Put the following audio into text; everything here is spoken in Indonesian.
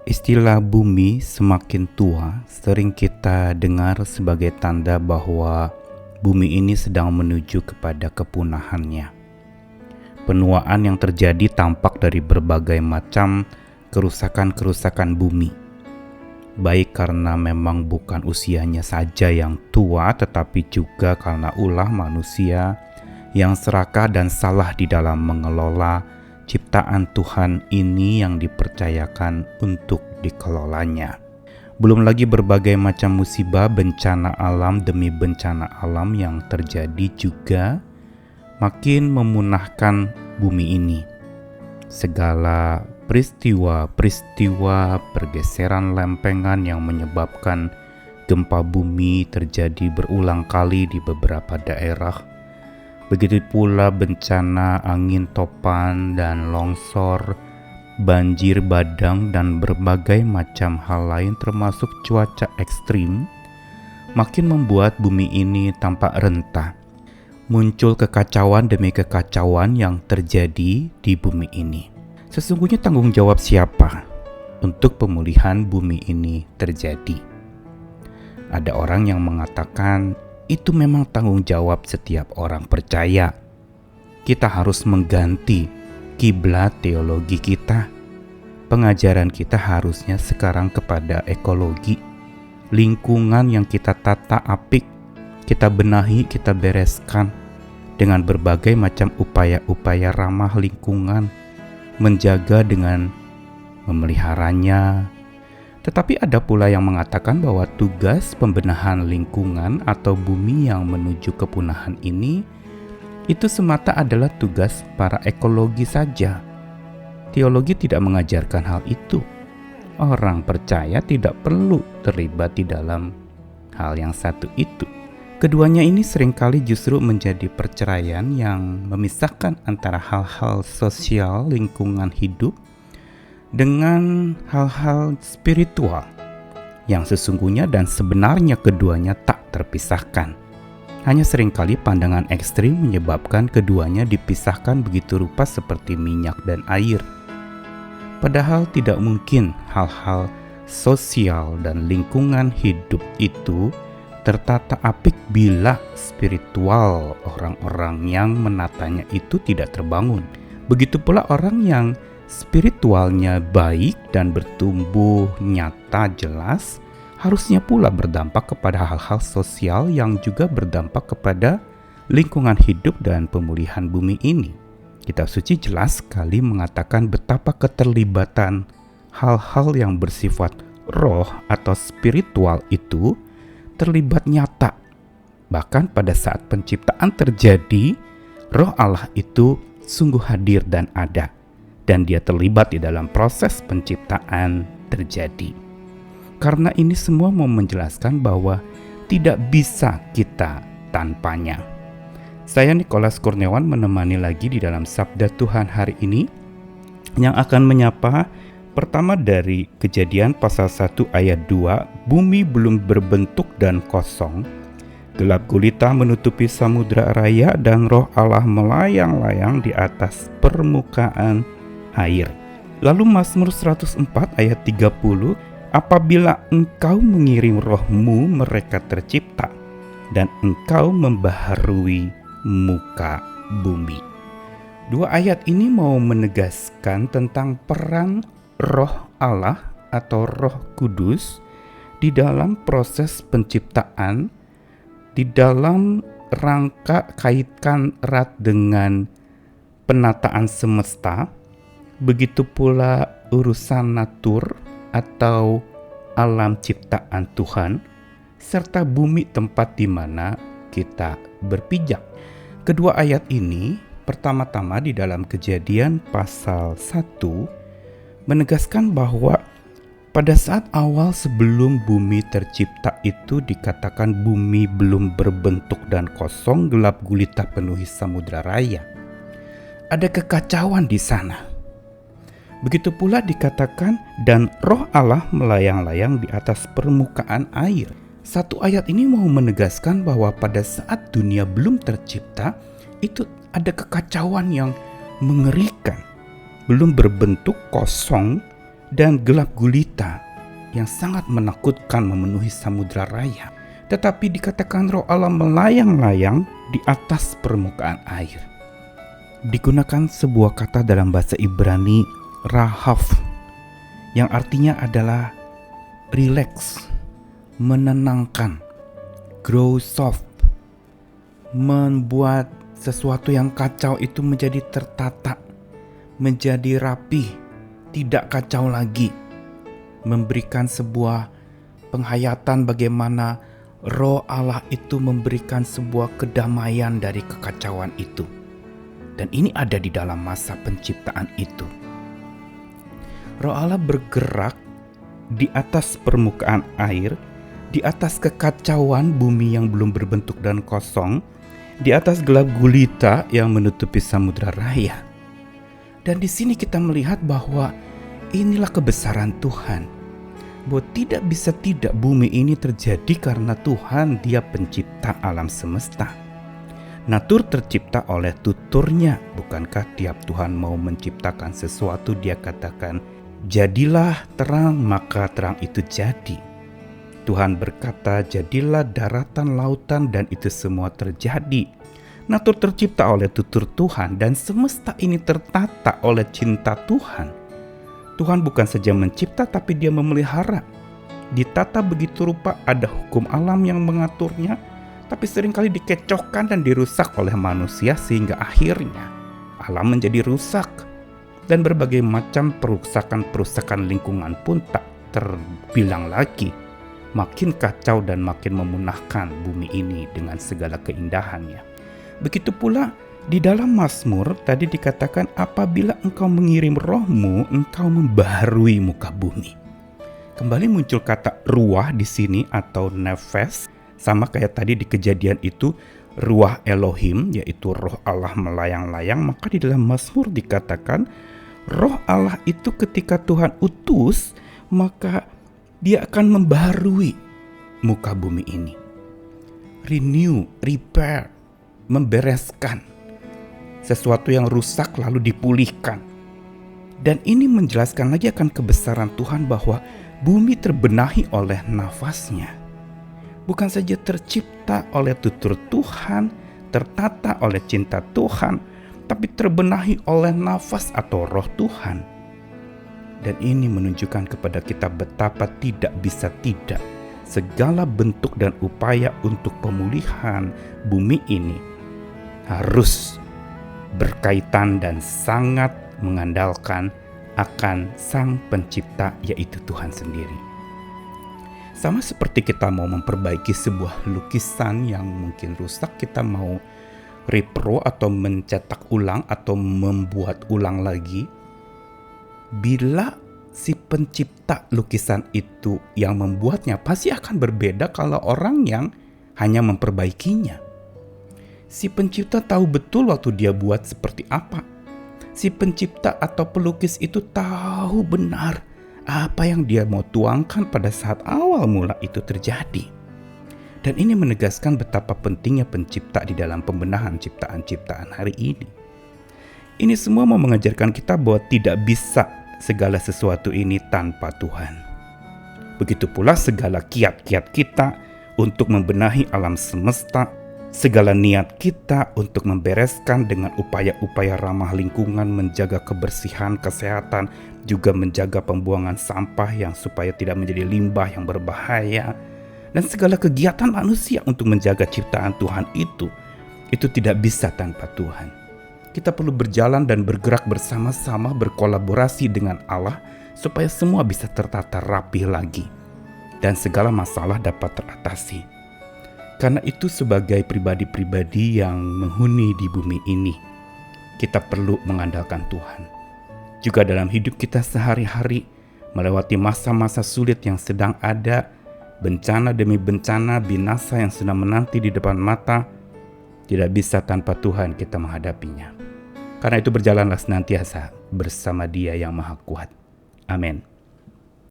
Istilah bumi semakin tua sering kita dengar sebagai tanda bahwa bumi ini sedang menuju kepada kepunahannya. Penuaan yang terjadi tampak dari berbagai macam kerusakan-kerusakan bumi, baik karena memang bukan usianya saja yang tua, tetapi juga karena ulah manusia yang serakah dan salah di dalam mengelola ciptaan Tuhan ini yang dipercayakan untuk dikelolanya. Belum lagi berbagai macam musibah, bencana alam demi bencana alam yang terjadi juga makin memunahkan bumi ini. Segala peristiwa-peristiwa pergeseran lempengan yang menyebabkan gempa bumi terjadi berulang kali di beberapa daerah. Begitu pula bencana angin topan dan longsor, banjir bandang, dan berbagai macam hal lain termasuk cuaca ekstrim makin membuat bumi ini tampak rentah. Muncul kekacauan demi kekacauan yang terjadi di bumi ini. Sesungguhnya tanggung jawab siapa untuk pemulihan bumi ini terjadi? Ada orang yang mengatakan itu memang tanggung jawab setiap orang percaya. Kita harus mengganti kiblat teologi kita. Pengajaran kita harusnya sekarang kepada ekologi, lingkungan yang kita tata apik, kita benahi, kita bereskan dengan berbagai macam upaya-upaya ramah lingkungan, menjaga dengan memeliharanya. Tetapi ada pula yang mengatakan bahwa tugas pembenahan lingkungan atau bumi yang menuju kepunahan ini itu semata adalah tugas para ekologi saja. Teologi tidak mengajarkan hal itu. Orang percaya tidak perlu terlibat di dalam hal yang satu itu. Keduanya ini seringkali justru menjadi perceraian yang memisahkan antara hal-hal sosial lingkungan hidup dengan hal-hal spiritual yang sesungguhnya dan sebenarnya keduanya tak terpisahkan. Hanya seringkali pandangan ekstrim menyebabkan keduanya dipisahkan begitu rupa seperti minyak dan air. Padahal tidak mungkin hal-hal sosial dan lingkungan hidup itu tertata apik bila spiritual orang-orang yang menatanya itu tidak terbangun. Begitu pula orang yang spiritualnya baik dan bertumbuh nyata jelas, harusnya pula berdampak kepada hal-hal sosial yang juga berdampak kepada lingkungan hidup dan pemulihan bumi ini. Kitab suci jelas sekali mengatakan betapa keterlibatan hal-hal yang bersifat roh atau spiritual itu terlibat nyata. Bahkan pada saat penciptaan terjadi, roh Allah itu sungguh hadir dan ada. Dan dia terlibat di dalam proses penciptaan terjadi. Karena ini semua mau menjelaskan bahwa tidak bisa kita tanpanya. Saya Nikolas Kurniawan menemani lagi di dalam Sabda Tuhan hari ini yang akan menyapa pertama dari Kejadian pasal 1 ayat 2, bumi belum berbentuk dan kosong, gelap gulita menutupi samudra raya dan roh Allah melayang-layang di atas permukaan air. Lalu Mazmur 104 ayat 30, apabila engkau mengirim rohmu mereka tercipta dan engkau membaharui muka bumi. Dua ayat ini mau menegaskan tentang peran roh Allah atau Roh Kudus di dalam proses penciptaan, di dalam rangka kaitkan erat dengan penataan semesta. Begitu pula urusan natur atau alam ciptaan Tuhan, serta bumi tempat di mana kita berpijak. Kedua ayat ini pertama-tama di dalam Kejadian pasal 1 menegaskan bahwa pada saat awal sebelum bumi tercipta itu dikatakan bumi belum berbentuk dan kosong, gelap gulita penuhi samudra raya. Ada kekacauan di sana. Begitu pula dikatakan dan roh Allah melayang-layang di atas permukaan air. Satu ayat ini mau menegaskan bahwa pada saat dunia belum tercipta, itu ada kekacauan yang mengerikan. Belum berbentuk, kosong, dan gelap gulita yang sangat menakutkan memenuhi samudra raya. Tetapi dikatakan Roh Allah melayang-layang di atas permukaan air. Digunakan sebuah kata dalam bahasa Ibrani rahav, yang artinya adalah relax, menenangkan, grow soft, membuat sesuatu yang kacau itu menjadi tertata, menjadi rapih, tidak kacau lagi, memberikan sebuah penghayatan bagaimana Roh Allah itu memberikan sebuah kedamaian dari kekacauan itu. Dan ini ada di dalam masa penciptaan itu. Roh Allah bergerak di atas permukaan air, di atas kekacauan bumi yang belum berbentuk dan kosong, di atas gelap gulita yang menutupi samudra raya. Dan di sini kita melihat bahwa inilah kebesaran Tuhan. Bahwa tidak bisa tidak bumi ini terjadi karena Tuhan, Dia pencipta alam semesta. Natur tercipta oleh tuturnya. Bukankah tiap Tuhan mau menciptakan sesuatu, Dia katakan, jadilah terang, maka terang itu jadi. Tuhan berkata, jadilah daratan, lautan, dan itu semua terjadi. Natur tercipta oleh tutur Tuhan, dan semesta ini tertata oleh cinta Tuhan. Tuhan bukan saja mencipta, tapi Dia memelihara. Ditata begitu rupa, ada hukum alam yang mengaturnya, tapi seringkali dikecohkan dan dirusak oleh manusia sehingga akhirnya alam menjadi rusak. Dan berbagai macam perusakan lingkungan pun tak terbilang lagi. Makin kacau dan makin memunahkan bumi ini dengan segala keindahannya. Begitu pula di dalam Mazmur tadi dikatakan, apabila engkau mengirim rohmu, engkau membaharui muka bumi. Kembali muncul kata ruah di sini atau nefes, sama kayak tadi di Kejadian itu ruah Elohim, yaitu roh Allah melayang-layang. Maka di dalam Mazmur dikatakan roh Allah itu ketika Tuhan utus, maka Dia akan membaharui muka bumi ini. Renew, repair, membereskan sesuatu yang rusak lalu dipulihkan. Dan ini menjelaskan lagi akan kebesaran Tuhan bahwa bumi terbenahi oleh nafas-Nya. Bukan saja tercipta oleh tutur Tuhan, tertata oleh cinta Tuhan, tapi terbenahi oleh nafas atau roh Tuhan. Dan ini menunjukkan kepada kita betapa tidak bisa tidak segala bentuk dan upaya untuk pemulihan bumi ini harus berkaitan dan sangat mengandalkan akan Sang Pencipta, yaitu Tuhan sendiri. Sama seperti kita mau memperbaiki sebuah lukisan yang mungkin rusak, kita mau repro atau mencetak ulang atau membuat ulang lagi. Bila si pencipta lukisan itu yang membuatnya, pasti akan berbeda kalau orang yang hanya memperbaikinya. Si pencipta tahu betul waktu Dia buat seperti apa. Si pencipta atau pelukis itu tahu benar apa yang Dia mau tuangkan pada saat awal mula itu terjadi. Dan ini menegaskan betapa pentingnya pencipta di dalam pembenahan ciptaan-ciptaan hari ini. Ini semua mau mengajarkan kita bahwa tidak bisa segala sesuatu ini tanpa Tuhan. Begitu pula segala kiat-kiat kita untuk membenahi alam semesta, segala niat kita untuk membereskan dengan upaya-upaya ramah lingkungan, menjaga kebersihan, kesehatan, juga menjaga pembuangan sampah yang supaya tidak menjadi limbah yang berbahaya, dan segala kegiatan manusia untuk menjaga ciptaan Tuhan itu tidak bisa tanpa Tuhan. Kita perlu berjalan dan bergerak bersama-sama, berkolaborasi dengan Allah supaya semua bisa tertata rapi lagi dan segala masalah dapat teratasi. Karena itu sebagai pribadi-pribadi yang menghuni di bumi ini, kita perlu mengandalkan Tuhan. Juga dalam hidup kita sehari-hari, melewati masa-masa sulit yang sedang ada, bencana demi bencana, binasa yang sedang menanti di depan mata, tidak bisa tanpa Tuhan kita menghadapinya. Karena itu berjalanlah senantiasa bersama Dia yang Maha Kuat. Amin.